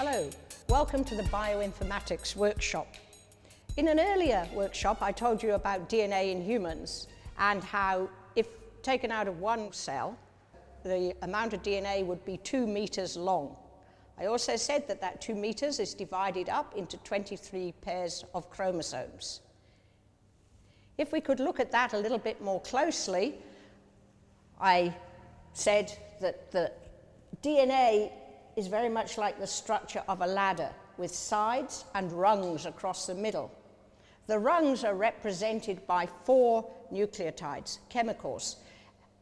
Hello, welcome to the Bioinformatics workshop. In an earlier workshop, I told you about DNA in humans and how, if taken out of one cell, the amount of DNA would be 2 meters long. I also said that that 2 meters is divided up into 23 pairs of chromosomes. If we could look at that a little bit more closely, I said that the DNA is very much like the structure of a ladder with sides and rungs across the middle. The rungs are represented by 4 nucleotides, chemicals.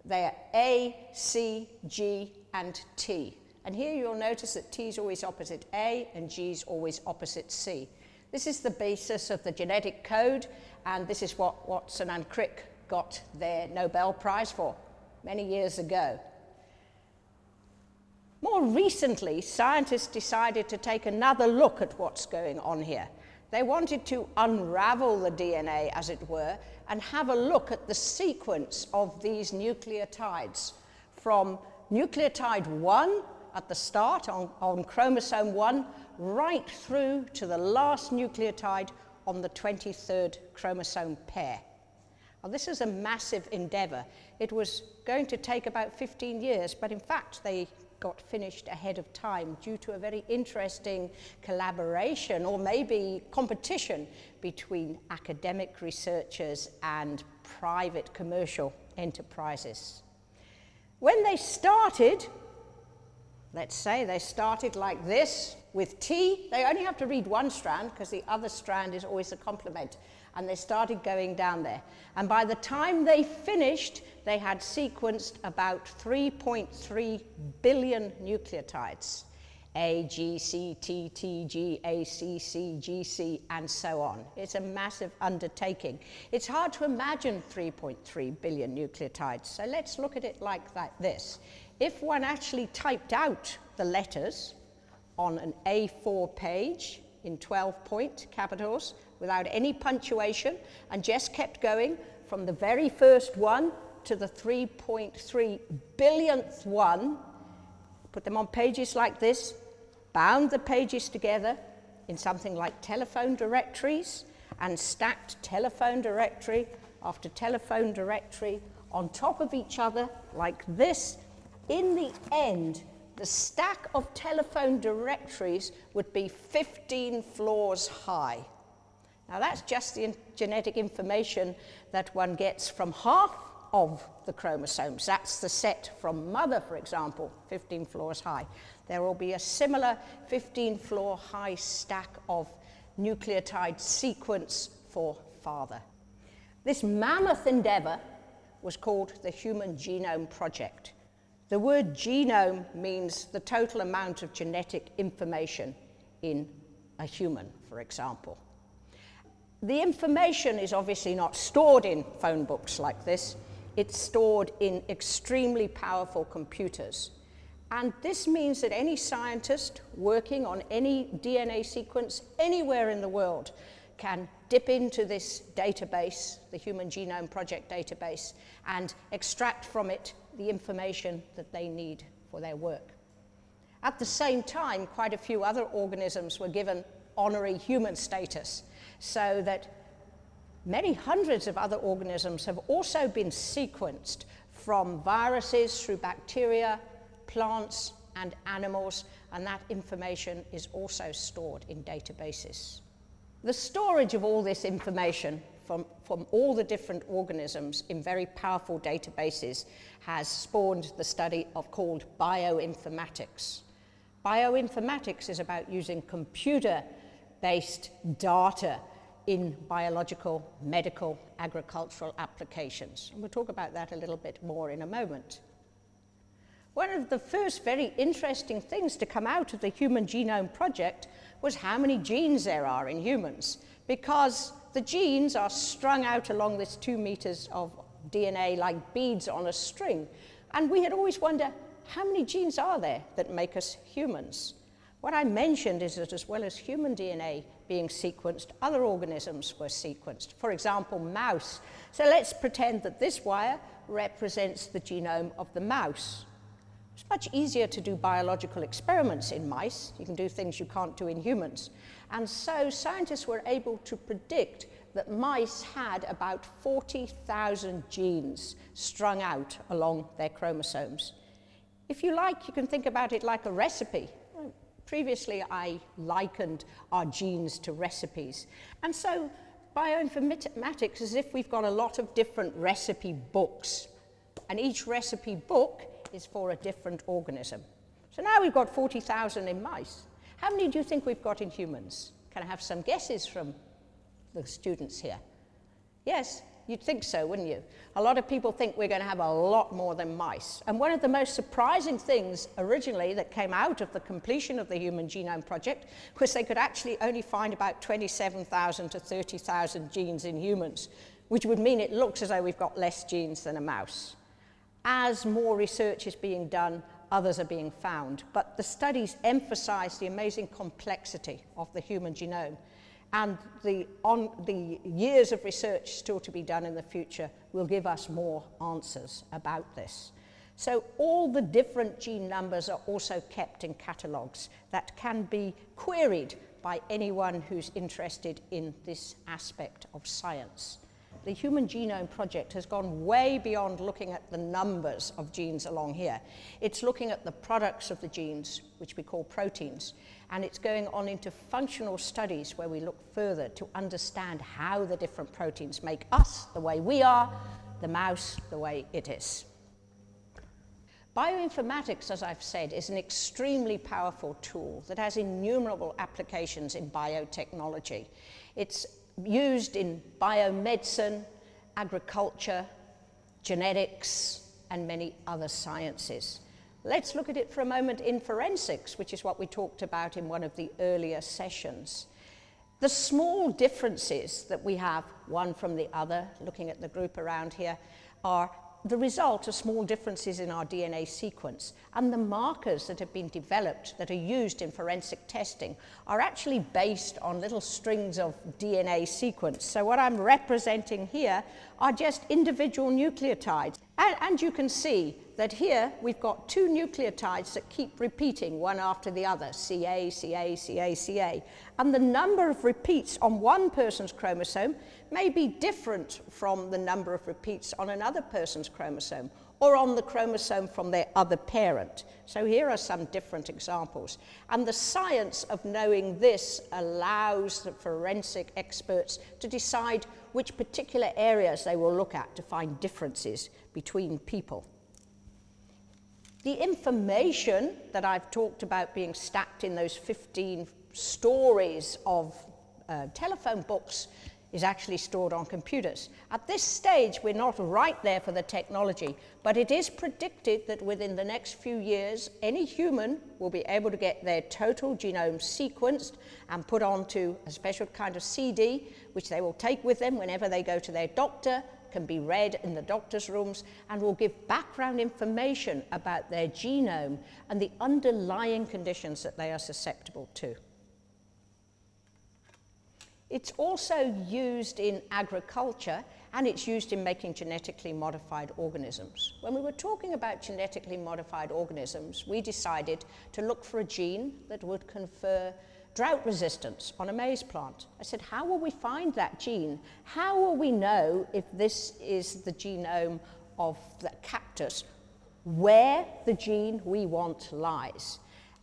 They are A, C, G, and T. And here you'll notice that T is always opposite A and G is always opposite C. This is the basis of the genetic code, and this is what Watson and Crick got their Nobel Prize for many years ago. More recently, scientists decided to take another look at what's going on here. They wanted to unravel the DNA, as it were, and have a look at the sequence of these nucleotides from nucleotide 1 at the start on chromosome 1 right through to the last nucleotide on the 23rd chromosome pair. Now, this is a massive endeavor. It was going to take about 15 years, but in fact they got finished ahead of time due to a very interesting collaboration or maybe competition between academic researchers and private commercial enterprises. When they started, let's say they started like this with T, they only have to read one strand because the other strand is always a complement, and they started going down there. And by the time they finished, they had sequenced about 3.3 billion nucleotides. A, G, C, T, T, G, A, C, C, G, C, and so on. It's a massive undertaking. It's hard to imagine 3.3 billion nucleotides, so let's look at it like this. If one actually typed out the letters on an A4 page in 12-point capitals without any punctuation and just kept going from the very first one to the 3.3 billionth one, put them on pages like this, bound the pages together in something like telephone directories, and stacked telephone directory after telephone directory on top of each other like this, in the end, the stack of telephone directories would be 15 floors high. Now that's just the genetic information that one gets from half of the chromosomes. That's the set from mother, for example, 15 floors high. There will be a similar 15-floor high stack of nucleotide sequence for father. This mammoth endeavor was called the Human Genome Project. The word genome means the total amount of genetic information in a human, for example. The information is obviously not stored in phone books like this. It's stored in extremely powerful computers. And this means that any scientist working on any DNA sequence anywhere in the world can dip into this database, the Human Genome Project database, and extract from it the information that they need for their work. At the same time, quite a few other organisms were given honorary human status, so that many hundreds of other organisms have also been sequenced from viruses through bacteria, plants, and animals, and that information is also stored in databases. The storage of all this information from all the different organisms in very powerful databases has spawned the study called bioinformatics. Bioinformatics is about using computer-based data in biological, medical, agricultural applications. And we'll talk about that a little bit more in a moment. One of the first very interesting things to come out of the Human Genome Project was how many genes there are in humans, because the genes are strung out along this 2 meters of DNA like beads on a string. And we had always wondered, how many genes are there that make us humans? What I mentioned is that as well as human DNA being sequenced, other organisms were sequenced. For example, mouse. So let's pretend that this wire represents the genome of the mouse. It's much easier to do biological experiments in mice. You can do things you can't do in humans. And so scientists were able to predict that mice had about 40,000 genes strung out along their chromosomes. If you like, you can think about it like a recipe. Previously, I likened our genes to recipes. And so bioinformatics is as if we've got a lot of different recipe books. And each recipe book is for a different organism. So now we've got 40,000 in mice. How many do you think we've got in humans? Can I have some guesses from the students here? Yes, you'd think so, wouldn't you? A lot of people think we're going to have a lot more than mice. And one of the most surprising things originally that came out of the completion of the Human Genome Project was they could actually only find about 27,000 to 30,000 genes in humans, which would mean it looks as though we've got less genes than a mouse. As more research is being done, others are being found. But the studies emphasize the amazing complexity of the human genome. And the years of research still to be done in the future will give us more answers about this. So all the different gene numbers are also kept in catalogues that can be queried by anyone who's interested in this aspect of science. The Human Genome Project has gone way beyond looking at the numbers of genes along here. It's looking at the products of the genes, which we call proteins, and it's going on into functional studies where we look further to understand how the different proteins make us the way we are, the mouse the way it is. Bioinformatics, as I've said, is an extremely powerful tool that has innumerable applications in biotechnology. It's used in biomedicine, agriculture, genetics, and many other sciences. Let's look at it for a moment in forensics, which is what we talked about in one of the earlier sessions. The small differences that we have, one from the other, looking at the group around here, are the result of small differences in our DNA sequence, and the markers that have been developed that are used in forensic testing are actually based on little strings of DNA sequence. So what I'm representing here are just individual nucleotides. And you can see that here we've got two nucleotides that keep repeating one after the other, CA, CA, CA, CA. And the number of repeats on one person's chromosome may be different from the number of repeats on another person's chromosome or on the chromosome from their other parent. So here are some different examples. And the science of knowing this allows the forensic experts to decide which particular areas they will look at to find differences between people. The information that I've talked about being stacked in those 15 stories of telephone books is actually stored on computers. At this stage, we're not right there for the technology, but it is predicted that within the next few years, any human will be able to get their total genome sequenced and put onto a special kind of CD, which they will take with them whenever they go to their doctor, can be read in the doctor's rooms, and will give background information about their genome and the underlying conditions that they are susceptible to. It's also used in agriculture, and it's used in making genetically modified organisms. When we were talking about genetically modified organisms, we decided to look for a gene that would confer drought resistance on a maize plant. I said, how will we find that gene? How will we know if this is the genome of the cactus, where the gene we want lies?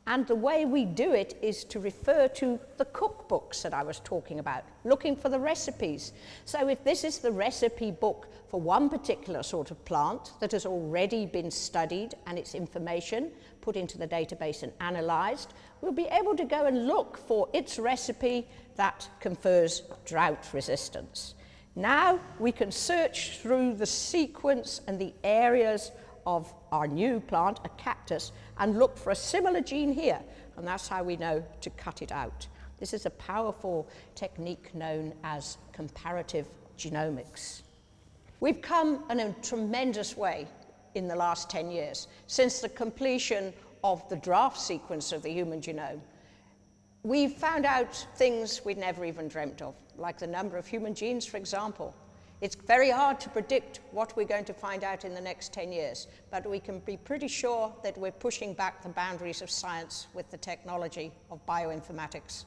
And the way we do it is to refer to the cookbooks that I was talking about, looking for the recipes. So if this is the recipe book for one particular sort of plant that has already been studied and its information put into the database and analyzed, we'll be able to go and look for its recipe that confers drought resistance. Now we can search through the sequence and the areas of our new plant, a cactus, and look for a similar gene here, and that's how we know to cut it out. This is a powerful technique known as comparative genomics. We've come in a tremendous way in the last 10 years, since the completion of the draft sequence of the human genome. We've found out things we'd never even dreamt of, like the number of human genes, for example. It's very hard to predict what we're going to find out in the next 10 years, but we can be pretty sure that we're pushing back the boundaries of science with the technology of bioinformatics.